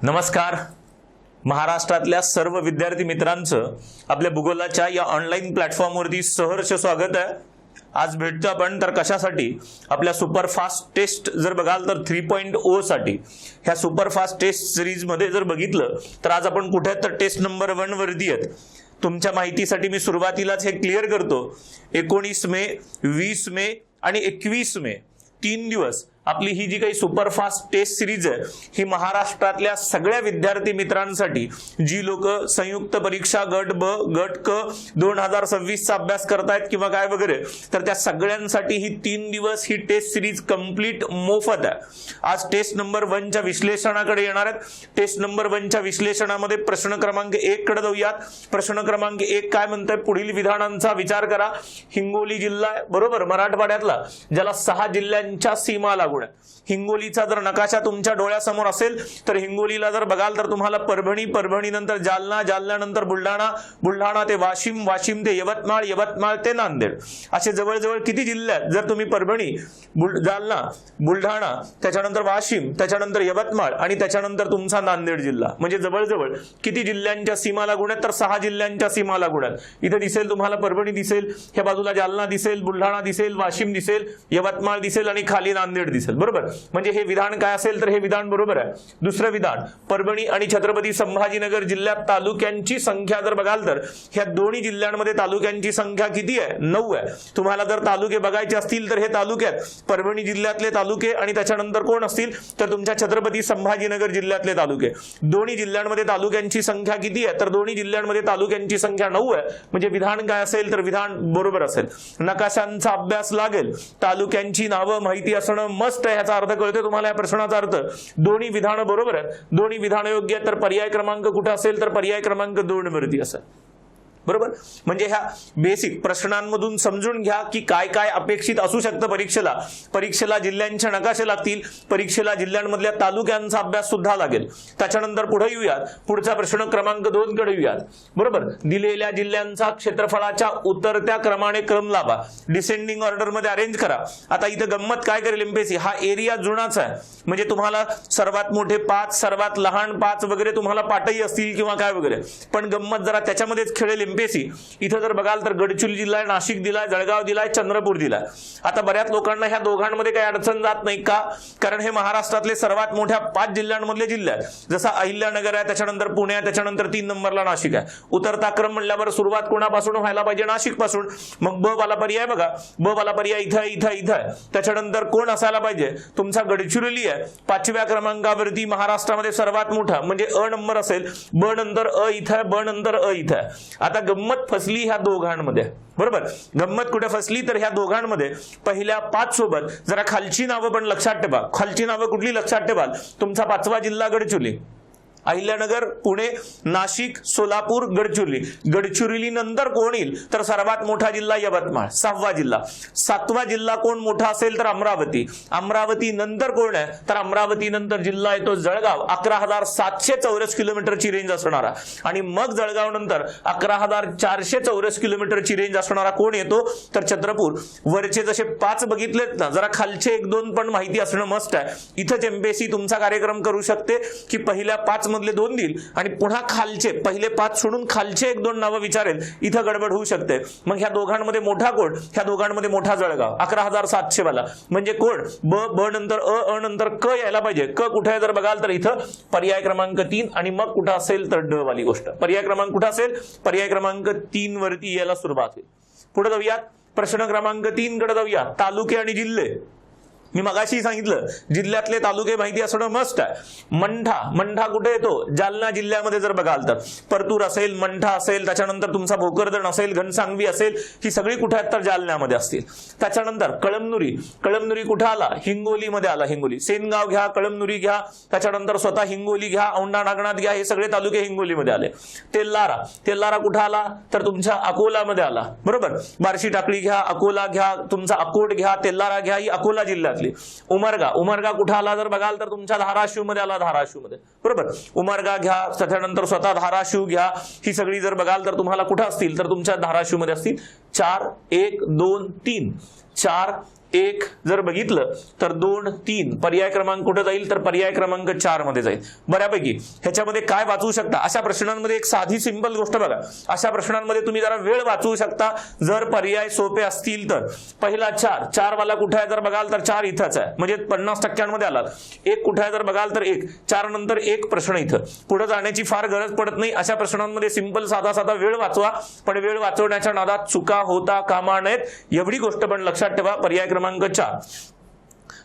नमस्कार. महाराष्ट्रातल्या सर्व विद्यार्थी मित्रांचं आपल्या भूगोलाच्या या ऑनलाईन प्लॅटफॉर्मवरती सहर्ष स्वागत आहे. आज भेटतो आपण तर कशासाठी, आपल्या सुपरफास्ट टेस्ट जर बघाल तर 3.0 साठी. ह्या सुपरफास्ट टेस्ट सिरीज मध्ये जर बघितलं तर आज आपण कुठे तर टेस्ट नंबर 1 वरती आहेत. तुमच्या माहितीसाठी मी सुरुवातीलाच हे क्लिअर करतो, 19 मे, 20 मे आणि 21 मे 3 दिवस आपली ही जी काही सुपरफास्ट टेस्ट सिरीज आहे ही महाराष्ट्रातल्या सगळ्या विद्यार्थी मित्रांसाठी, जी लोक संयुक्त परीक्षा गट ब गट क 2026 चा अभ्यास करतायत किंवा काय वगैरे, तर त्या सगळ्यांसाठी ही 3 दिवस ही टेस्ट सिरीज कंप्लीट मोफत आहे. आज टेस्ट नंबर 1 च्या विश्लेषणाकडे येणार आहेत. टेस्ट नंबर 1 च्या विश्लेषणामध्ये प्रश्न क्रमांक 1 कडे जाऊयात. प्रश्न क्रमांक 1 काय म्हणतंय, पुढील विधानांचा विचार करा. हिंगोली जिल्हा बरोबर मराठवाड्यातला, ज्याला 6 जिल्ह्यांच्या सीमा लागून. हिंगोलीचा जर नकाशा तुमच्या डोळ्यासमोर असेल तर हिंगोलीला जर बघाल तर तुम्हाला परभणी, परभणी नंतर जालना, जालना नंतर बुलढाणा, बुलढाणा ते वाशिम, वाशिम ते यवतमाळ, यवतमाळ ते नांदेड, असे जवळजवळ किती जिल्हे आहेत. जर तुम्ही परभणी, जालना, बुलढाणा, त्याच्यानंतर वाशिम, त्याच्यानंतर यवतमाळ आणि त्याच्यानंतर तुमचा नांदेड जिल्हा, म्हणजे जवळजवळ किती जिल्ह्यांच्या सीमा लागून आहेत, तर 6 जिल्ह्यांच्या सीमा लागून आहेत. इथे दिसेल तुम्हाला परभणी दिसेल, ह्या बाजूला जालना दिसेल, बुलढाणा दिसेल, वाशिम दिसेल, यवतमाळ दिसेल आणि खाली नांदेड दिसेल. बरोबर, म्हणजे हे विधान काय असेल तर हे विधान बरोबर आहे. दुसरं विधान, परभणी आणि छत्रपती संभाजीनगर जिल्ह्यात तालुक्यांची संख्या जर बघाल तर ह्या दोन्ही जिल्ह्यांमध्ये तालुक्यांची संख्या किती आहे, 9 आहे. तुम्हाला जर तालुके बघायचे असतील तर हे तालुके आहेत, परभणी जिल्ह्यातले तालुके आणि त्याच्यानंतर कोण असतील तर तुमच्या छत्रपती संभाजीनगर जिल्ह्यातले तालुके. दोन्ही जिल्ह्यांमध्ये तालुक्यांची संख्या किती आहे, तर दोन्ही जिल्ह्यांमध्ये तालुक्यांची संख्या 9 आहे. म्हणजे विधान काय असेल तर विधान बरोबर असेल. नकाशांचा अभ्यास लागेल, तालुक्यांची नावं माहिती असणं मस्त आहे. ह्याचा अर्थ कळतोय तुम्हाला या प्रश्नाचा अर्थ. दोन्ही विधानं बरोबर आहेत, दोन्ही विधान योग्य आहेत. तर पर्याय क्रमांक कुठे असेल तर पर्याय क्रमांक 2 वरती असेल. बरोबर, म्हणजे ह्या बेसिक प्रश्नांमधून समजून घ्या की काय काय अपेक्षित असू शकतं परीक्षेला. परीक्षेला जिल्ह्यांचे नकाशे लागतील, परीक्षेला जिल्ह्यांमधल्या तालुक्यांचा अभ्यास सुद्धा लागेल. त्याच्यानंतर पुढे येऊयात, पुढचा प्रश्न क्रमांक 2 कडे येऊयात. बरोबर, दिलेल्या जिल्ह्यांचा क्षेत्रफळाच्या उतरत्या क्रमाने क्रम लावा, डिसेंडिंग ऑर्डर मध्ये अरेंज करा. आता इथं गंमत काय करेल एमपीएससी, हा एरिया जुनाच आहे, म्हणजे तुम्हाला सर्वात मोठे 5, सर्वात लहान 5 वगैरे तुम्हाला पाठही असतील किंवा काय वगैरे, पण गंमत जरा त्याच्यामध्येच खेळेल एमपीएससी. इथं जर बघाल तर गडचिरोली जिल्हा, नाशिक दिलाय, जळगाव दिलाय, चंद्रपूर दिलाय. आता बऱ्याच लोकांना ह्या दोघांमध्ये काही अडचण जात नाही का, कारण हे महाराष्ट्रातले सर्वात मोठ्या 5 जिल्ह्यांमधले जिल्हे आहेत. जसा अहिल्यानगर आहे, त्याच्यानंतर पुणे आहे, त्याच्यानंतर 3 नंबरला नाशिक आहे. उतरता क्रम म्हणल्यावर सुरुवात कोणापासून व्हायला पाहिजे, नाशिक पासून. मग ब वाला पर्याय बघा, ब वाला पर्याय इथं इथं इथं आहे. त्याच्यानंतर कोण असायला पाहिजे, तुमचा गडचिरोली आहे 5व्या क्रमांकावरती, महाराष्ट्रामध्ये सर्वात मोठा, म्हणजे अ नंबर असेल, ब नंतर अ इथं आहे, ब नंतर अ इथं आहे. आता गंमत फसली ह्या दोघांमध्ये. बरोबर, गंमत कुठे फसली तर ह्या दोघांमध्ये पहिल्या 5 सोबत जरा खालची नावं पण लक्षात ठेवा. खालची नावं कुठली लक्षात ठेवाल, तुमचा 5वा जिल्हा गडचिरोली, अहिल्यानगर, पुणे, नाशिक, सोलापूर, गडचिरोली. गडचिरोली नंतर कोण येईल तर सर्वात मोठा जिल्हा यवतमाळ, 6वा जिल्हा. 7वा जिल्हा कोण मोठा असेल तर अमरावती. अमरावती नंतर कोण आहे तर अमरावती नंतर जिल्हा येतो जळगाव, 11,700 चौरस किलोमीटरची रेंज असणारा. आणि मग जळगाव नंतर 11,400 चौरस किलोमीटरची रेंज असणारा कोण येतो तर चंद्रपूर. वरचे जसे 5 बघितलेत ना, जरा खालचे 1-2 पण माहिती असणं मस्ट आहे. इथंच एमपीएससी तुमचा कार्यक्रम करू शकते की पहिल्या 5 मधले 2 देईल आणि पुन्हा खालचे पहिले 5 सोडून खालचे 1-2 नावं विचारेल. इथं गडबड होऊ शकते. मग ह्या दोघांमध्ये मोठा कोण, ह्या दोघांमध्ये मोठा जळगाव, 11,700 वाला. म्हणजे कोण, ब नंतर अ नंतर क यायला पाहिजे. क कुठे आहे जर बघाल तर इथं पर्याय क्रमांक 3 आणि मग कुठं असेल तर ड वाली गोष्ट. पर्याय क्रमांक कुठं असेल, पर्याय क्रमांक 3 वरती यायला सुरुवात होईल. पुढे जाऊयात, प्रश्न क्रमांक 3 कडे जाऊया. तालुके आणि जिल्हे. मी मगाशी सांगितलं जिल्ह्यातले तालुके माहिती असणं मस्ट आहे. मंठा, मंठा कुठे येतो, जालना जिल्ह्यामध्ये जर बघाल तर परतूर असेल, मंठा असेल, त्याच्यानंतर तुमचा भोकरदन असेल, घनसांगवी असेल, ही सगळी कुठे आहेत तर जालन्यामध्ये असतील. त्याच्यानंतर कळमनुरी, कळमनुरी कुठे आला, हिंगोलीमध्ये आला. हिंगोली, सेनगाव घ्या, कळमनुरी घ्या, त्याच्यानंतर स्वतः हिंगोली घ्या, औंढा नागनाथ घ्या, हे सगळे तालुके हिंगोलीमध्ये आले. तेल्लारा, तेल्लारा कुठे आला तर तुमच्या अकोलामध्ये आला. बरोबर, बार्शी टाकळी घ्या, अकोला घ्या, तुमचा अकोट घ्या, तेल्लारा घ्या, ही अकोला जिल्ह्यात. उमरगा, उमरगा कुठे आला जर बघाल तर तुमच्या धाराशिव मध्ये आला, धाराशिव मध्ये. बरोबर, उमरगा घ्या, त्याच्यानंतर स्वतः धाराशिव घ्या, ही सगळी जर बघाल तर तुम्हाला कुठे असतील तर तुमच्या धाराशिव मध्ये असतील. 4, 1, 2, 3, 4, 1 जर बघितलं तर 2, 3 पर्याय क्रमांक कुठे जाईल तर पर्याय क्रमांक 4 मध्ये जाईल. बऱ्यापैकी ह्याच्यामध्ये काय वाचवू शकता अशा प्रश्नांमध्ये एक साधी सिंपल गोष्ट बघा. अशा प्रश्नांमध्ये तुम्ही जरा वेळ वाचवू शकता जर पर्याय सोपे असतील तर. पहिला 4 वाला कुठे आहे जर बघाल तर 4 इथंच आहे म्हणजे 50% आलात. 1 कुठे आहे जर बघाल तर 1, 4 नंतर 1 प्रश्न इथं. पुढे जाण्याची फार गरज पडत नाही. अशा प्रश्नांमध्ये सिंपल साधा वेळ वाचवा, पण वेळ वाचवण्याच्या नादात चुका होता कामा नयेत एवढी गोष्ट पण लक्षात ठेवा. पर्याय क्रमांक 4.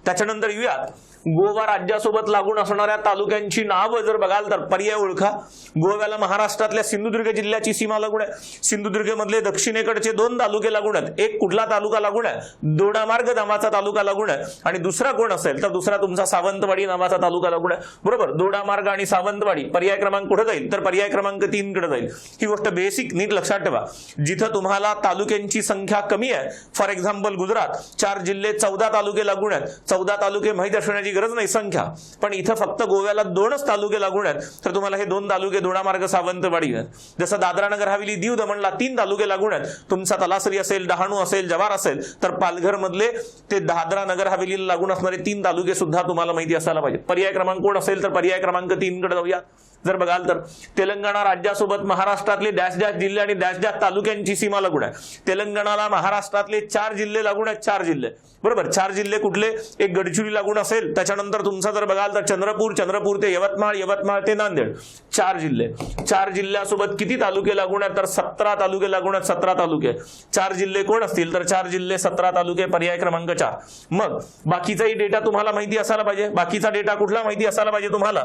त्याच्यानंतर येऊयात गोवा राज्यासोबत लागून असणाऱ्या तालुक्यांची नावं जर बघाल तर पर्याय ओळखा. गोव्याला महाराष्ट्रातल्या सिंधुदुर्ग जिल्ह्याची सीमा लागून आहे. सिंधुदुर्ग मधले दक्षिणेकडचे 2 तालुके लागून आहेत. एक कुठला तालुका लागून आहे, दोडामार्ग नावाचा तालुका लागून आहे. आणि दुसरा कोण असेल तर दुसरा तुमचा सावंतवाडी नावाचा तालुका लागून आहे. बरोबर, दोडामार्ग आणि सावंतवाडी. पर्याय क्रमांक कुठे जाईल तर पर्याय क्रमांक 3 कडे जाईल. ही गोष्ट बेसिक नीट लक्षात ठेवा. जिथं तुम्हाला तालुक्यांची संख्या कमी आहे, फॉर एक्झाम्पल गुजरात 4 जिल्हे 14 तालुके लागून आहेत. 14 तालुके माहित असण्याची गरज नाही संख्या, पण इथं फक्त गोव्याला 2च तालुके लागून आहेत तर तुम्हाला हे 2 तालुके दोडामार्ग सावंतवाडी आहेत. जसं दादरा नगर हवेली दीव दमणला 3 तालुके लागून आहेत. तुमचा तलासरी असेल, डहाणू असेल, जव्हार असेल तर पालघर मधले ते दादरा नगर हवेलीला लागून असणारे 3 तालुके सुद्धा तुम्हाला माहिती असायला पाहिजे. पर्याय क्रमांक कोण असेल तर पर्याय क्रमांक 3 कडे जाऊया. जर बघाल तर तेलंगणा राज्यासोबत महाराष्ट्रातले डॅश डॅश जिल्हे आणि डॅश डॅश तालुक्यांची सीमा लागून आहे. तेलंगणाला महाराष्ट्रातले 4 जिल्हे लागून आहेत. 4 जिल्हे बरोबर. 4 जिल्हे कुठले, एक गडचिरोली लागून असेल. त्याच्यानंतर तुमचा जर बघाल तर चंद्रपूर ते यवतमाळ ते नांदेड 4 जिल्हे. 4 जिल्ह्यासोबत किती तालुके लागून आहेत तर 17 तालुके लागून आहेत. 17 तालुके. 4 जिल्हे कोण असतील तर 4 जिल्हे 17 तालुके. पर्याय क्रमांक 4. मग बाकीचाही डेटा तुम्हाला माहिती असायला पाहिजे. बाकीचा डेटा कुठला माहिती असायला पाहिजे तुम्हाला?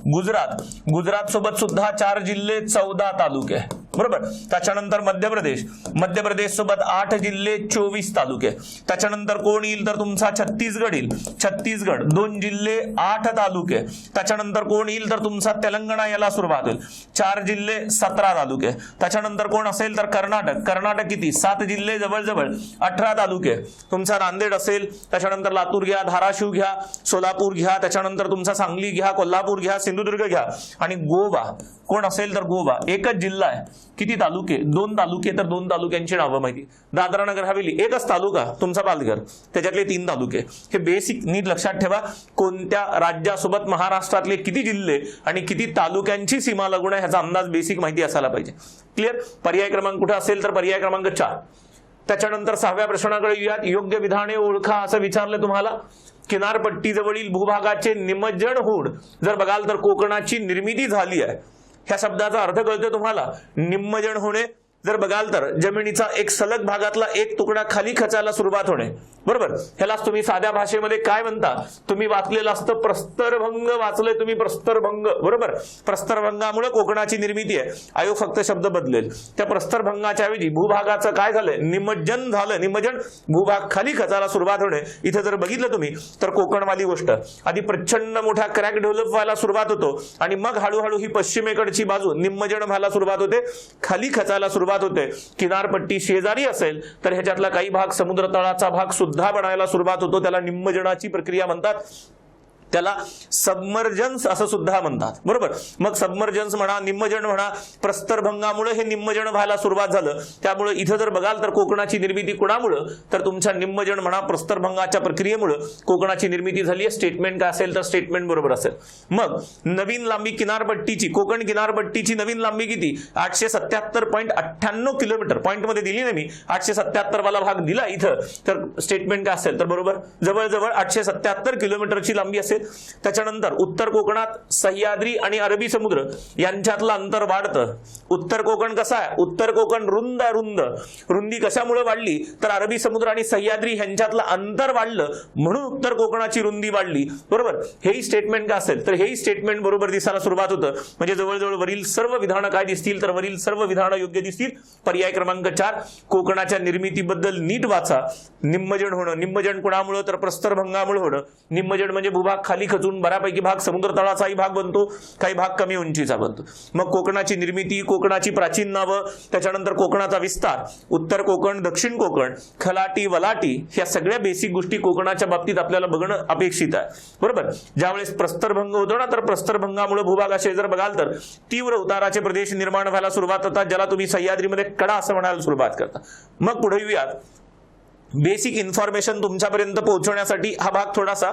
गुजरात सोबत सुद्धा 4 जिल्हे 14 तालुके बरोबर. त्याच्यानंतर मध्य प्रदेश सोबत 8 जिल्हे 24 तालुके. त्याच्यानंतर कोण येईल तर तुमचा छत्तीसगड येईल. छत्तीसगड 2 जिल्हे 8 तालुके. त्याच्यानंतर कोण येईल तर तुमचा तेलंगणा याला सुरुवात होईल. 4 जिल्हे 17 तालुके. त्याच्यानंतर कोण असेल तर कर्नाटक किती 7 जिल्हे जवळजवळ 18 तालुके. तुमचा नांदेड असेल, त्याच्यानंतर लातूर घ्या, धाराशिव घ्या, सोलापूर घ्या, त्याच्यानंतर तुमचा सांगली घ्या, कोल्हापूर घ्या, सिंधुदुर्ग घ्या. आणि गोवा कोण असेल तर गोवा एकच जिल्हा आहे. किती तालुके? 2 तालुके. तर 2 तालुक्यांची नावं माहिती. दादरा नगर हवेली एकच तालुका तुमचा पालघर, त्याच्यातले 3 तालुके. हे बेसिक नीट लक्षात ठेवा. कोणत्या राज्यासोबत महाराष्ट्रातले किती जिल्हे आणि किती तालुक्यांची सीमा लागून आहे ह्याचा अंदाज बेसिक माहिती असायला पाहिजे. क्लिअर. पर्याय क्रमांक कुठे असेल तर पर्याय क्रमांक 4. त्याच्यानंतर 6व्या प्रश्नाकडे येऊयात. योग्य विधाने ओळखा असं विचारलं तुम्हाला. किनारपट्टीजवळील भूभागाचे निमज्जन होऊन जर बघाल तर कोकणाची निर्मिती झाली आहे. ह्या शब्दाचा अर्थ कळतोय तुम्हाला? निमज्जन होणे जर बघाल तर जमिनीचा एक सलग भागातला एक तुकडा खाली खचायला सुरुवात होणे बरोबर. ह्यालाच तुम्ही साध्या भाषेमध्ये काय म्हणता? तुम्ही वाचलेलं असतं प्रस्तरभंग वाचलंय तुम्ही, प्रस्तरभंग बरोबर. प्रस्तरभंगामुळे कोकणाची निर्मिती आहे. आयोग फक्त शब्द बदलेल. त्या प्रस्तरभंगाच्या ऐवजी भूभागाचं काय झालंय? निमज्जन झालं. निमज्जन भूभाग खाली खचायला सुरुवात होणे. इथे जर बघितलं तुम्ही तर कोकणवाली गोष्ट आधी प्रचंड मोठ्या क्रॅक डेव्हलप व्हायला सुरुवात होतो आणि मग हळूहळू ही पश्चिमेकडची बाजू निमज्जन व्हायला सुरुवात होते, खाली खचायला सुरुवात होते. किनारपट्टी शेजारी असेल तर ह्याच्यातला काही भाग समुद्र तळाचा भाग सुद्धा बनायला सुरुवात होतो. त्याला निमज्जनाची प्रक्रिया म्हणतात. त्याला सबमर्जन्स असं सुद्धा म्हणतात बरोबर. मग सबमर्जन्स म्हणा, निमज्जन म्हणा, प्रस्तरभंगामुळे हे निमज्जन व्हायला सुरुवात झालं. त्यामुळे इथं जर बघाल तर कोकणाची निर्मिती कोणामुळे तर तुमच्या निमज्जन म्हणा प्रस्तरभंगाच्या प्रक्रियेमुळे कोकणाची निर्मिती झाली आहे. स्टेटमेंट काय असेल तर स्टेटमेंट बरोबर असेल. मग नवीन लांबी किनारपट्टीची, कोकण किनारपट्टीची नवीन लांबी किती? 877.98 किलोमीटर. पॉईंटमध्ये दिली ना मी 877 वाला भाग दिला इथं, तर स्टेटमेंट काय असेल तर बरोबर जवळजवळ 877 किलोमीटरची लांबी असेल. त्याच्यानंतर उत्तर कोकणात सह्याद्री आणि अरबी समुद्र यांच्यातलं अंतर वाढतं. उत्तर कोकण कसा आहे? उत्तर कोकण रुंद आहे. रुंदी कशामुळे वाढली तर अरबी समुद्र आणि सह्याद्री यांच्यातलं अंतर वाढलं म्हणून उत्तर कोकणाची रुंदी वाढली बरोबर. हेही स्टेटमेंट काय असेल तर हेही स्टेटमेंट बरोबर दिसायला सुरुवात होतं. म्हणजे जवळजवळ वरील सर्व विधानं काय दिसतील तर वरील सर्व विधानं योग्य दिसतील. पर्याय क्रमांक 4. कोकणाच्या निर्मितीबद्दल नीट वाचा. निमज्जन होणं, निमज्जन कोणामुळे तर प्रस्तरभंगामुळे होणं. निमज्जन म्हणजे भूभाग खाली खचून बऱ्यापैकी भाग समुद्र तळाचाही भाग बनतो, काही भाग कमी उंचीचा बनतो. मग कोकणाची निर्मिती, कोकणाची प्राचीन नावं, त्याच्यानंतर कोकणाचा विस्तार, उत्तर कोकण, दक्षिण कोकण, खलाटी, वलाटी, ह्या सगळ्या बेसिक गोष्टी कोकणाच्या बाबतीत आपल्याला बघणं अपेक्षित आहे बरोबर. ज्यावेळेस प्रस्तरभंग होतो ना तर प्रस्तरभंगामुळे भूभागाचे जर बघाल तर तीव्र उताराचे प्रदेश निर्माण व्हायला सुरुवात होतात, ज्याला तुम्ही सह्याद्रीमध्ये कडा असं म्हणायला सुरुवात करता. मग पुढे येऊयात. बेसिक इन्फॉर्मेशन तुमच्यापर्यंत पोहोचवण्यासाठी हा भाग थोडासा,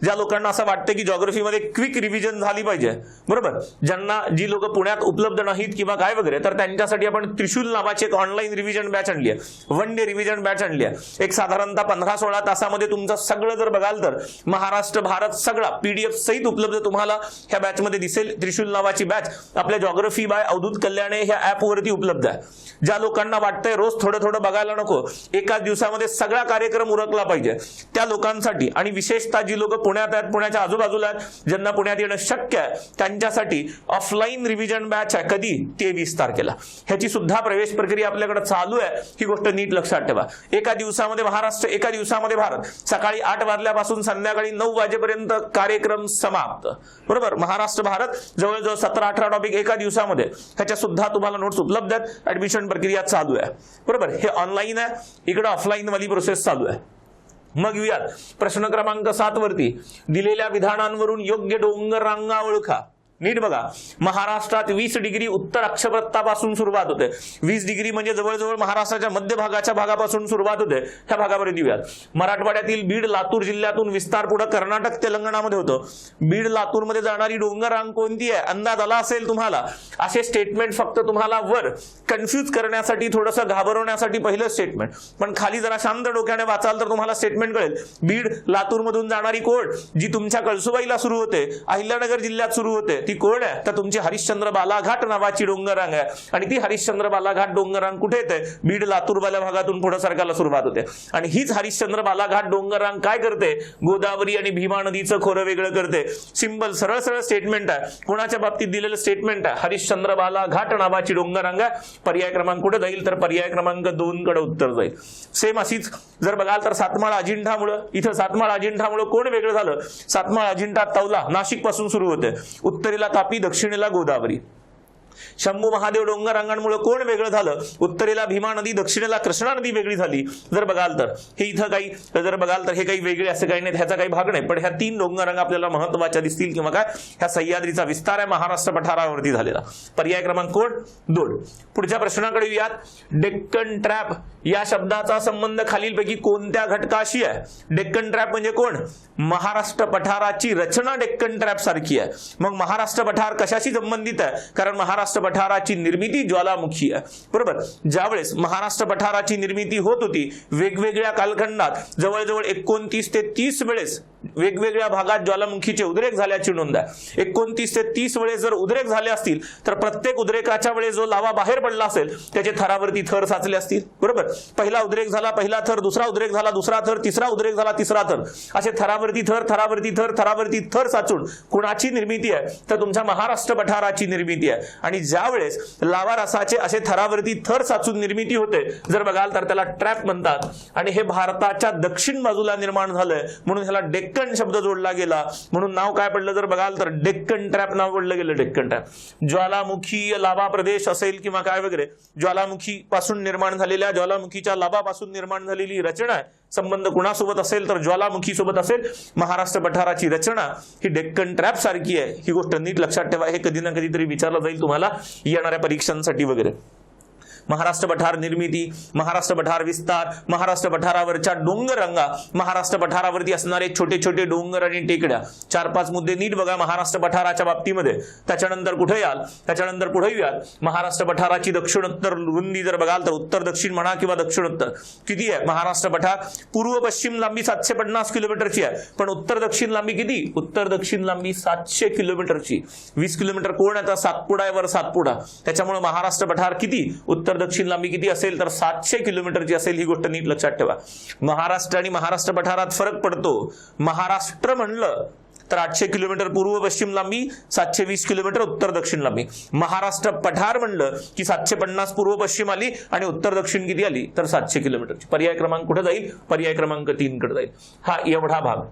ज्या लोकांना असं वाटतं की जॉग्रफीमध्ये क्विक रिव्हिजन झाली पाहिजे, बरोबर, ज्यांना जी लोक पुण्यात उपलब्ध नाहीत किंवा काय वगैरे, तर त्यांच्यासाठी आपण त्रिशूल नावाची एक ऑनलाईन रिव्हिजन बॅच आणली आहे, 1 डे रिव्हिजन बॅच आणली आहे. एक साधारणतः 15-16 तासामध्ये तुमचं सगळं जर बघाल तर महाराष्ट्र भारत सगळा PDF सहित उपलब्ध तुम्हाला ह्या बॅचमध्ये दिसेल. त्रिशूल नावाची बॅच आपल्या जॉग्रफी बाय अवधूत कल्याणे ह्या ॲपवरती उपलब्ध आहे. ज्या लोकांना वाटतंय रोज थोडं थोडं बघायला नको, एकाच दिवसामध्ये सगळा कार्यक्रम उरकला पाहिजे, त्या लोकांसाठी, आणि विशेषतः जी लोक पुण्यात आहेत, पुण्याच्या आजूबाजूला आहेत, ज्यांना पुण्यात येणं शक्य आहे, त्यांच्यासाठी ऑफलाईन रिव्हिजन बॅच आहे. कधी? 23 तारखेला. ह्याची सुद्धा प्रवेश प्रक्रिया आपल्याकडे चालू आहे. ही गोष्ट नीट लक्षात ठेवा. एका दिवसामध्ये महाराष्ट्र, एका दिवसामध्ये भारत, सकाळी 8 वाजल्यापासून संध्याकाळी 9 वाजेपर्यंत कार्यक्रम समाप्त, बरोबर. महाराष्ट्र भारत जवळजवळ 17-18 टॉपिक एका दिवसामध्ये. ह्याच्या सुद्धा तुम्हाला नोट्स उपलब्ध आहेत. ऍडमिशन प्रक्रिया चालू आहे, बरोबर. हे ऑनलाईन आहे, इकडे ऑफलाईन वाली प्रोसेस चालू आहे. मग येऊयात प्रश्न क्रमांक 7 वरती. दिलेल्या विधानांवरून योग्य डोंगर रांगा ओळखा. नीट बघा. महाराष्ट्रात 20 डिग्री उत्तर अक्षपथापासून सुरुवात होते. 20 डिग्री म्हणजे जवळजवळ महाराष्ट्राच्या मध्य भागापासून सुरुवात होते. ह्या भागापर्यंत येऊयात. मराठवाड्यातील बीड लातूर जिल्ह्यातून विस्तार पुढे कर्नाटक तेलंगणामध्ये होतो. बीड लातूर मध्ये जाणारी डोंगर रांग कोणती आहे? अंदाज आला असेल तुम्हाला. असे स्टेटमेंट फक्त तुम्हाला वर कन्फ्यूज करण्यासाठी, थोडंसं घाबरवण्यासाठी पहिलं स्टेटमेंट, पण खाली जरा शांत डोक्याने वाचाल तर तुम्हाला स्टेटमेंट कळेल. बीड लातूर मधून जाणारी कोड जी तुमच्या कळसुबाईला सुरू होते, अहिल्यानगर जिल्ह्यात सुरू होते, ती कोण आहे? तर तुमची हरिश्चंद्र बालाघाट नावाची डोंगररांग आहे. आणि ती हरिश्चंद्र बालाघाट डोंगररांग कुठे येते? बीड लातूर वाल्या भागातून पुढे सरकायला सुरुवात होते. आणि हीच हरिश्चंद्र बालाघाट डोंगररांग काय करते? गोदावरी आणि भीमा नदीचं खोरं वेगळं करते. सिंपल सरळ सरळ स्टेटमेंट आहे. कोणाच्या बाबतीत दिलेलं स्टेटमेंट आहे? हरिश्चंद्र बालाघाट नावाची डोंगररांग आहे. पर्याय क्रमांक कुठे जाईल? तर पर्याय क्रमांक 2 कडे उत्तर जाईल. सेम अशीच जर बघाल तर सातमाळ अजिंठामुळे, इथं सातमाळ अजिंठामुळे कोण वेगळं झालं? सातमाळ अजिंठा तौला नाशिक पासून सुरू होते. उत्तरेला तापी, दक्षिणेला गोदावरी. शंभू महादेव डोंगर रांगांमुळे कोण वेगळं झालं? उत्तरेला भीमा नदी, दक्षिणेला कृष्णा नदी वेगळी झाली. जर बघाल तर हे इथं काही, जर बघाल तर हे काही वेगळे असं काही नाही, ह्याचा काही भाग नाही. पण ह्या 3 डोंगररांगा आपल्याला महत्वाच्या दिसतील किंवा काय, ह्या सह्याद्रीचा विस्तार आहे महाराष्ट्र पठारावरती झालेला. पर्याय क्रमांक कोण? 2. पुढच्या प्रश्नाकडे येऊयात. डेक्कन ट्रॅप या शब्दाचा संबंध खालीलपैकी कोणत्या घटकाशी आहे? डेक्कन ट्रॅप म्हणजे कोण? महाराष्ट्र पठाराची रचना डेक्कन ट्रॅप सारखी आहे. मग महाराष्ट्र पठार कशाशी संबंधित आहे? कारण महाराष्ट्र पठाराची निर्मिती ज्वालामुखी आहे, बरोबर. ज्यावेळेस महाराष्ट्र पठाराची निर्मिती होत होती, वेगवेगळ्या कालखंडात जवळजवळ 29 ते 30 वेळेस वेगवेगळ्या भागात ज्वालामुखीचे उद्रेक झाल्याची नोंद आहे. 29 ते 30 वेळेस जर उद्रेक झाले असतील तर प्रत्येक उद्रेकाच्या वेळेस जो लावा बाहेर पडला असेल त्याचे थरावरती थर साचले असतील, बरोबर. पहिला उद्रेक झाला, पहिला थर, दुसरा उद्रेक झाला, दुसरा थर, तिसरा उद्रेक झाला, तिसरा थर, असे थरावरती थर, थरावरती थर, थरावरती थर साचून कुणाची निर्मिती आहे? तर तुमच्या महाराष्ट्र पठाराची निर्मिती आहे. आणि ज्यावेळेस लावा रसाचे असे थरावरती थर साचून निर्मिती होते, जर बघाल तर त्याला ट्रॅप म्हणतात. आणि हे भारताच्या दक्षिण बाजूला निर्माण झालंय म्हणून ह्याला डेक्कन शब्द जोडला गेला, म्हणून नाव काय पडलं? जर बघाल तर डेक्कन ट्रॅप नाव पडलं गेलं. डेक्कन ट्रॅप ज्वालामुखी लावा प्रदेश असेल किंवा काय वगैरे, ज्वालामुखी पासून निर्माण झालेल्या, ज्वालामुखीच्या लाभापासून निर्माण झालेली रचना आहे. संबंध कुणासोबत असेल तर ज्वालामुखी सोबत असेल. महाराष्ट्र पठाराची रचना ही डेक्कन ट्रॅप सारखी आहे. ही गोष्ट नीट लक्षात ठेवा. हे कधी ना कधीतरी विचारलं जाईल तुम्हाला येणाऱ्या परीक्षांसाठी वगैरे. महाराष्ट्र पठार निर्मिती, महाराष्ट्र पठार विस्तार, महाराष्ट्र पठारावरच्या डोंगर रांगा, महाराष्ट्र पठारावरती असणारे छोटे छोटे डोंगर आणि टेकड्या. 4-5 मुद्दे नीट बघा महाराष्ट्र पठाराच्या बाबतीमध्ये. त्याच्यानंतर कुठे याल? त्याच्यानंतर पुढे याल. महाराष्ट्र पठाराची दक्षिणोत्तर रुंदी जर बघाल तर उत्तर दक्षिण म्हणा किंवा दक्षिणोत्तर किती आहे? महाराष्ट्र पठार पूर्व पश्चिम लांबी 750 किलोमीटरची आहे, पण उत्तर दक्षिण लांबी किती? उत्तर दक्षिण लांबी 700 किलोमीटरची. 20 किलोमीटर कोण आहे? तर सातपुडा आहे, वर सातपुडा. त्याच्यामुळे महाराष्ट्र पठार किती? उत्तर दक्षिण लांबी किती असेल? तर 700 किलोमीटरची असेल. ही गोष्ट नीट लक्षात ठेवा. महाराष्ट्र आणि महाराष्ट्र पठारात फरक पडतो. महाराष्ट्र म्हणलं तर 800 किलोमीटर पूर्व पश्चिम लांबी, 720 किलोमीटर उत्तर दक्षिण लांबी. महाराष्ट्र पठार म्हणलं की 750 पूर्व पश्चिम आली आणि उत्तर दक्षिण किती आली? तर 700 किलोमीटरची. पर्याय क्रमांक कुठे जाईल? पर्याय क्रमांक 3 कडे जाईल. हा एवढा भाग.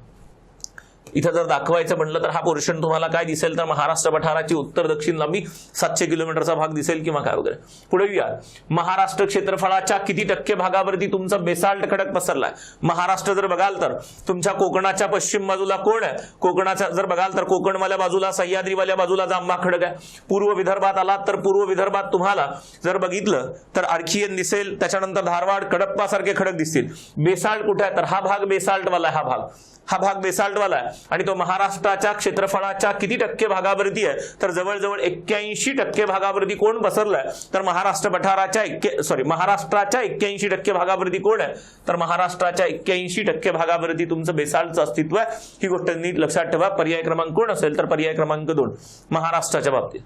इथं जर दाखवायचं म्हणलं तर हा पोर्शन तुम्हाला काय दिसेल तर महाराष्ट्र पठाराची उत्तर दक्षिण लांबी 700 किलोमीटरचा भाग दिसेल किंवा काय वगैरे. पुढे येऊया. महाराष्ट्र क्षेत्रफळाच्या किती टक्के भागावरती तुमचा बेसाल्ट खडक पसरलाय? महाराष्ट्र जर बघाल तर तुमच्या कोकणाच्या पश्चिम बाजूला कोण आहे? कोकणाच्या जर बघाल तर कोकणवाल्या बाजूला, सह्याद्रीवाल्या बाजूला जांभा खडक आहे. पूर्व विदर्भात आलात तर पूर्व विदर्भात तुम्हाला जर बघितलं तर आर्कियन दिसेल, त्याच्यानंतर धारवाड कडप्पा सारखे खडक दिसतील. बेसाल्ट कुठे आहे तर हा भाग बेसाल्ट वाला आहे. हा भाग बेसाल्ट वाला आहे आणि तो महाराष्ट्राच्या क्षेत्रफळाच्या किती टक्के भागावरती आहे तर जवळजवळ 81% भागावरती कोण पसरलाय तर महाराष्ट्र पठाराच्या महाराष्ट्राच्या 81% भागावरती कोण आहे तर महाराष्ट्राच्या 81% भागावरती तुमचं बेसाल्टचं अस्तित्व आहे. ही गोष्ट नीट लक्षात ठेवा. पर्याय क्रमांक कोण असेल तर पर्याय क्रमांक 2 महाराष्ट्राच्या बाबतीत.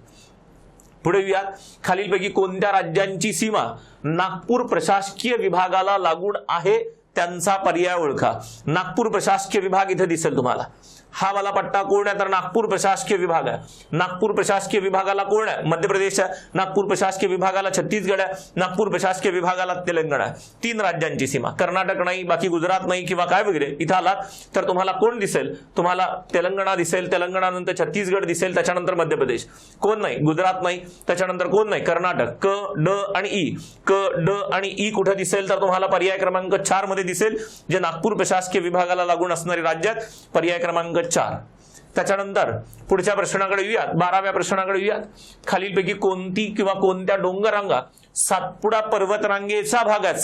पुढे येऊया. खालीलपैकी कोणत्या राज्यांची सीमा नागपूर प्रशासकीय विभागाला लागून आहे त्यांचा पर्याय ओळखा. नागपूर प्रशासकीय विभाग इथे दिसेल तुम्हाला. हा वाला पट्टा कोण आहे तर नागपूर प्रशासकीय विभाग आहे. नागपूर प्रशासकीय विभागाला कोण आहे? मध्य प्रदेश आहे. नागपूर प्रशासकीय विभागाला छत्तीसगड आहे. नागपूर प्रशासकीय विभागाला तेलंगणा आहे. 3 राज्यांची सीमा. कर्नाटक नाही, बाकी गुजरात नाही किंवा काय वगैरे. इथं आलात तर तुम्हाला कोण दिसेल? तुम्हाला तेलंगणा दिसेल, तेलंगणानंतर छत्तीसगड दिसेल, त्याच्यानंतर मध्य प्रदेश. कोण नाही? गुजरात नाही. त्याच्यानंतर कोण नाही? कर्नाटक. क, ड आणि ई. क, ड आणि ई कुठे दिसेल तर तुम्हाला पर्याय क्रमांक 4 मध्ये दिसेल, जे नागपूर प्रशासकीय विभागाला लागून असणारे राज्यात. पर्याय क्रमांक 4. त्याच्यानंतर पुढच्या प्रश्नाकडे येऊयात. 12व्या प्रश्नाकडे येऊयात. खालीलपैकी कोणती किंवा कोणत्या डोंगररांगा सातपुडा पर्वतरांगेचा भाग आहेत?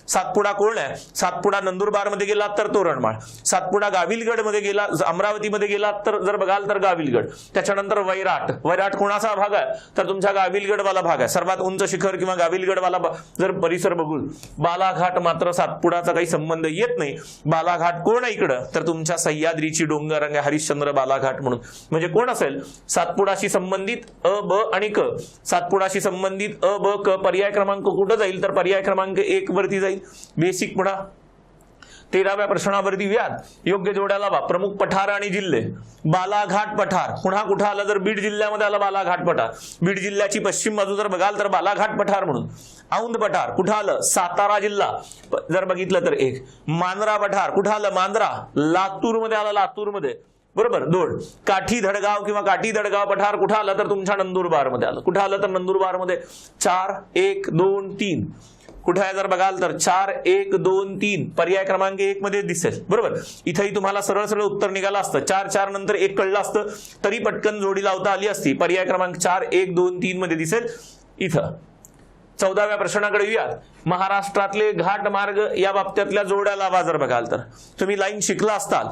सातपुडा कोण आहे? सातपुडा नंदुरबार मध्ये गेलात तर तोरणमाळ. सातपुडा गाविलगड मध्ये गेला, अमरावतीमध्ये गेलात तर जर बघाल तर गाविलगड. त्याच्यानंतर वैराट कोणाचा भाग आहे तर तुमच्या गाविलगडवाला भाग आहे. सर्वात उंच शिखर किंवा गाविलगडवाला जर परिसर बघून. बालाघाट मात्र सातपुडाचा काही संबंध येत नाही. बालाघाट कोण आहे इकडं तर तुमच्या सह्याद्रीची डोंगररांग आहे, हरिश्चंद्र बालाघाट म्हणून. म्हणजे कोण असेल? सातपुडाशी संबंधित अ, ब आणि क. सातपुडाशी संबंधित अ, ब, क. पर्याय क्रमांक कुठं जाईल तर पर्याय क्रमांक 1 वरती जाईल. बेसिक. पुन्हा 13व्या प्रश्नावरती व्याध योग्य जोड्या लावा. प्रमुख पठार आणि जिल्हे. बालाघाट पठार पुन्हा कुठं आलं तर बीड जिल्ह्यामध्ये आलं बालाघाट पठार. बीड जिल्ह्याची पश्चिम बाजू जर बघाल तर बालाघाट पठार म्हणून. औंध पठार कुठं आलं? सातारा जिल्हा जर बघितलं तर 1. मांजरा पठार कुठं आलं? मांजरा लातूरमध्ये आलं, लातूरमध्ये. बरोबर. 2. काठी धडगाव किंवा काठी धडगाव पठार कुठं आलं तर तुमच्या नंदुरबार मध्ये आलं. कुठं आलं तर नंदुरबार मध्ये. 4, 1, 2, 3 कुठे आहे जर बघाल तर 4, 1, 2, 3 पर्याय क्रमांक 1 मध्ये दिसेल. बरोबर. इथेही तुम्हाला सरळ सरळ उत्तर निघालं असतं. 4, 4 नंतर 1 कळलं असतं तरी पटकन जोडी लावता आली असती. पर्याय क्रमांक 4, 1, 2, 3 मध्ये दिसेल इथं. 14व्या प्रश्नाकडे येऊयात. महाराष्ट्रातले घाट मार्ग या बाबतीतल्या जोड्या लावा जर बघाल तर. तुम्ही लाईन शिकला असताल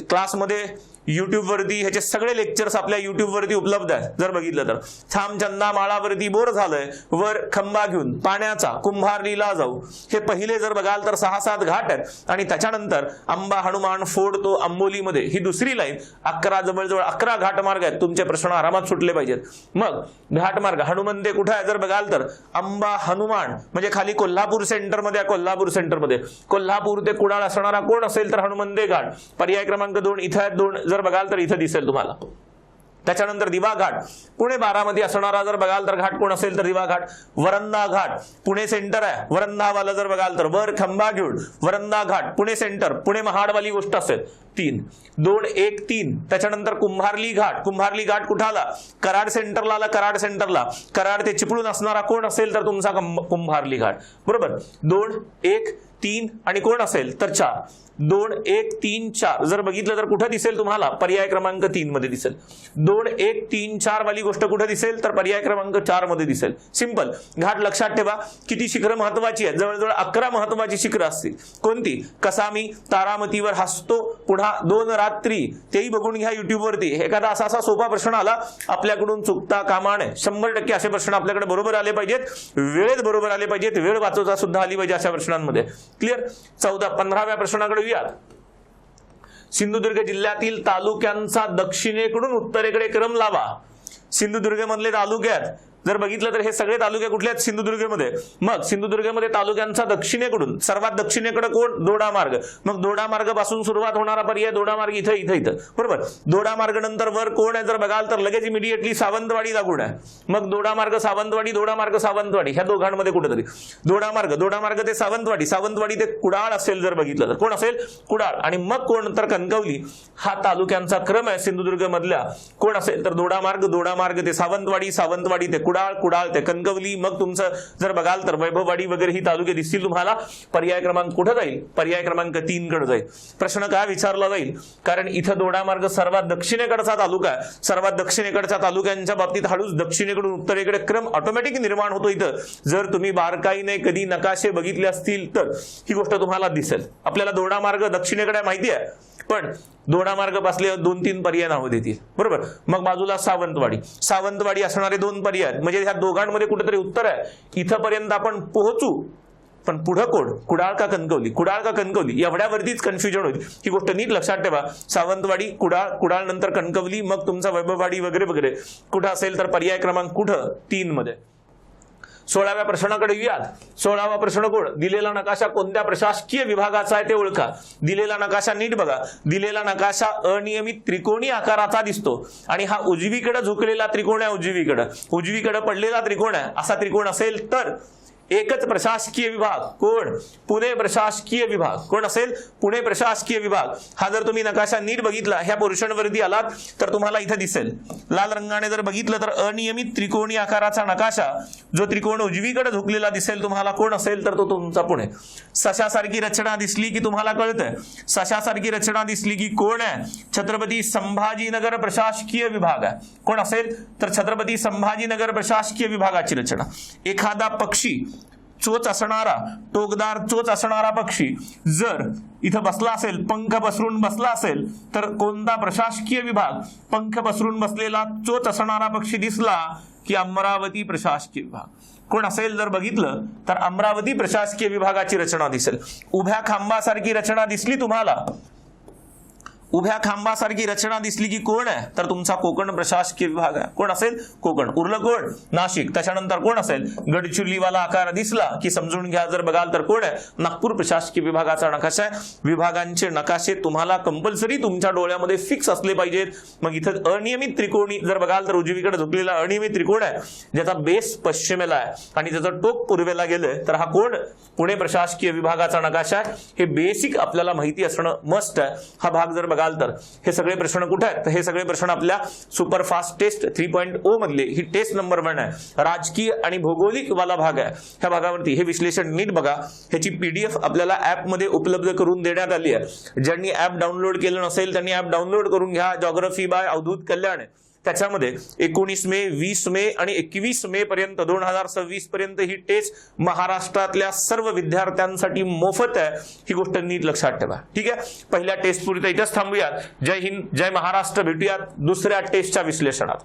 क्लासमध्ये. युट्यूब वरती ह्याचे सगळे लेक्चर्स आपल्या युट्यूब वरती उपलब्ध आहेत जर बघितलं तर. थांबचंदा माळावरती बोर झालंय, वर खंबा घेऊन पाण्याचा कुंभारलीला जाऊ. हे पहिले जर बघाल तर 6-7 घाट आहेत आणि त्याच्यानंतर अंबा हनुमान फोड तो आंबोलीमध्ये ही दुसरी लाईन. 11 जवळजवळ 11 घाटमार्ग आहेत. तुमचे प्रश्न आरामात सुटले पाहिजेत. मग घाटमार्ग हनुमंते कुठे आहे जर बघाल तर अंबा हनुमान म्हणजे खाली कोल्हापूर सेंटरमध्ये. कोल्हापूर ते कुडाळ असणारा कोण असेल तर हनुमंते घाट. पर्याय क्रमांक 2 इथं आहेत. 2 जर बघाल तर इथं दिसेल तुम्हाला. त्याच्यानंतर दिवा घाट पुणे 12 असणारा जर बघाल तर घाट कोण असेल तर दिवा घाट. वरंदा घाट पुणे सेंटर आहे. वरंदावाला जर बघाल तर वर खंबा घेऊन वरंदा घाट पुणे सेंटर, पुणे महाडवाली गोष्ट असेल. 3, 2, 1, 3 त्याच्यानंतर कुंभारली घाट कुठं आला? कराड सेंटरला आला. कराड ते चिपळूण असणारा कोण असेल तर तुमचा कुंभारली घाट. बरोबर. 2, 1, 3 आणि कोण असेल तर 4. 2, 1, 3, 4 जर बघितलं तर कुठं दिसेल तुम्हाला? पर्याय क्रमांक 3 मध्ये दिसेल. 2, 1, 3, 4 वाली गोष्ट कुठं दिसेल तर पर्याय क्रमांक 4 मध्ये दिसेल. सिंपल. घाट लक्षात ठेवा. किती शिखरं महत्वाची आहेत? जवळजवळ 11 महत्वाची शिखरं असतील. कोणती? कसामी, तारामतीवर हसतो, पुन्हा 2 रात्री, तेही बघून घ्या युट्यूब वरती. एखादा असा सोपा प्रश्न आला आपल्याकडून चुकता कामा नये. 100% असे प्रश्न आपल्याकडे बरोबर आले पाहिजेत, वेळेत बरोबर आले पाहिजेत, वेळ वाचवता सुद्धा आली पाहिजे अशा प्रश्नांमध्ये. क्लिअर. 15व्या प्रश्नाकडे येऊयात. सिंधुदुर्ग जिल्ह्यातील तालुक्यांचा दक्षिणेकडून उत्तरेकडे क्रम लावा. सिंधुदुर्ग मधले तालुके आहेत जर बघितलं तर हे सगळे तालुके कुठले आहेत? सिंधुदुर्गमध्ये. मग सिंधुदुर्गमध्ये तालुक्यांचा दक्षिणेकडून सर्वात दक्षिणेकडे कोण? दोडामार्ग. मग दोडामार्ग पासून सुरुवात होणारा पर्याय दोडामार्ग इथं इथं इथं, बरोबर. दोडामार्ग नंतर वर कोण आहे जर बघाल तर लगेच इमिडिएटली सावंतवाडी लागून आहे. मग दोडामार्ग सावंतवाडी, दोडामार्ग सावंतवाडी ह्या दोघांमध्ये कुठेतरी दोडामार्ग ते सावंतवाडी, सावंतवाडी ते कुडाळ असेल जर बघितलं तर कोण असेल? कुडाळ. आणि मग कोण तर कणकवली. हा तालुक्यांचा क्रम आहे सिंधुदुर्ग मधल्या. कोण असेल तर दोडामार्ग ते सावंतवाडी, सावंतवाडी ते कुडाळ, कुडाळ ते कणकवली. मग तुमचं जर बघाल तर वैभववाडी वगैरे ही तालुके दिसतील तुम्हाला. पर्याय क्रमांक कुठे जाईल? पर्याय क्रमांक 3 कडे जाईल. प्रश्न काय विचारला जाईल? कारण इथं दोडामार्ग सर्वात दक्षिणेकडचा तालुका आहे. सर्वात दक्षिणेकडच्या तालुक्यांच्या बाबतीत हळूच दक्षिणेकडून उत्तरेकडे क्रम ऑटोमॅटिक निर्माण होतो. इथं जर तुम्ही बारकाईने कधी नकाशे बघितले असतील तर ही गोष्ट तुम्हाला दिसेल. आपल्याला दोडामार्ग दक्षिणेकडे माहिती आहे, पण दोडामार्ग पासले 2-3 पर्याय नाव देतील, बरोबर. मग बाजूला सावंतवाडी असणारे 2 पर्याय, म्हणजे ह्या दोघांमध्ये कुठेतरी उत्तर आहे. इथपर्यंत आपण पोहोचू, पण पुढे कोण? कुडाळ का कणकवली? कुडाळ का कणकवली एवढ्यावरतीच कन्फ्युजन होईल. ही गोष्ट नीट लक्षात ठेवा. सावंतवाडी, कुडाळ नंतर कणकवली, मग तुमचा वैभववाडी वगैरे वगैरे कुठं असेल तर पर्याय क्रमांक कुठं? 3 मध्ये. 16व्या प्रश्नाकडे येऊयात. 16वा प्रश्न कोण? दिलेला नकाशा कोणत्या प्रशासकीय विभागाचा आहे ते ओळखा. दिलेला नकाशा नीट बघा. दिलेला नकाशा अनियमित त्रिकोणी आकाराचा दिसतो आणि हा उजवीकडे झुकलेला त्रिकोण आहे. उजवीकडे पडलेला त्रिकोण आहे. असा त्रिकोण असेल तर एकच प्रशासकीय विभाग कोण? पुणे प्रशासकीय विभाग. कोण असेल? पुणे प्रशासकीय विभाग. हा जर तुम्ही नकाशा नीट बघितला, ह्या पोर्शन वरती आलात तर तुम्हाला इथे दिसेल. लाल रंगाने जर बघितलं तर अनियमित त्रिकोणी आकाराचा नकाशा, जो त्रिकोण उजवीकडे झुकलेला दिसेल तुम्हाला, कोण असेल तर तो तुमचा पुणे. सशासारखी रचना दिसली की तुम्हाला कळतंय. सशासारखी रचना दिसली की कोण आहे? छत्रपती संभाजीनगर प्रशासकीय विभाग आहे. कोण असेल तर छत्रपती संभाजीनगर प्रशासकीय विभागाची रचना. एखादा पक्षी चोच असणारा, टोकदार चोच असणारा पक्षी जर इथं बसला असेल, पंख पसरून बसला असेल तर कोणता प्रशासकीय विभाग? पंख पसरून बसलेला चोच असणारा पक्षी दिसला की अमरावती प्रशासकीय विभाग. कोण असेल जर बघितलं तर अमरावती प्रशासकीय विभागाची रचना दिसेल. उभ्या खांबासारखी रचना दिसली तुम्हाला, उभ्या खांबासारखी रचना दिसली की कोण आहे? तर तुमचा कोकण प्रशासकीय विभाग आहे. कोण असेल? कोकण. उरलं कोण? नाशिक. त्याच्यानंतर कोण असेल? गडचिरोलीवाला आकार दिसला की समजून घ्या जर बघाल तर कोण आहे? नागपूर प्रशासकीय विभागाचा नकाशा आहे. विभागांचे नकाशे तुम्हाला कंपल्सरी तुमच्या डोळ्यामध्ये फिक्स असले पाहिजेत. मग इथं अनियमित त्रिकोणी जर बघाल तर उजवीकडे झुकलेला अनियमित त्रिकोण आहे, ज्याचा बेस पश्चिमेला आहे आणि त्याचं टोक पूर्वेला गेलंय, तर हा कोण? पुणे प्रशासकीय विभागाचा नकाशा आहे. हे बेसिक आपल्याला माहिती असणं मस्ट आहे. हा भाग जर तर हे सगळे प्रश्न कुठे आहेत? तर हे सगळे प्रश्न आपल्या सुपरफास्ट टेस्ट 3.0 मधले, ही टेस्ट नंबर 1 आहे. राजकीय आणि भौगोलिक वाला भाग आहे. ह्या भागावरती हे विश्लेषण नीट बघा. ह्याची PDF आपल्याला ऍप मध्ये उपलब्ध करून देण्यात आली आहे. ज्यांनी ऍप डाउनलोड केलं नसेल त्यांनी ऍप डाउनलोड करून घ्या. जॉग्राफी बाय अवधूत कल्याण. त्याच्यामध्ये 19 मे, 20 मे आणि 21 मे पर्यंत 2026 पर्यंत ही टेस्ट महाराष्ट्रातल्या सर्व विद्यार्थ्यांसाठी मोफत आहे. ही गोष्ट नीट लक्षात ठेवा. ठीक आहे. पहिल्या टेस्ट पुरता इथेच थांबूयात. जय हिंद, जय महाराष्ट्र. भेटूयात दुसऱ्या टेस्टच्या विश्लेषणात.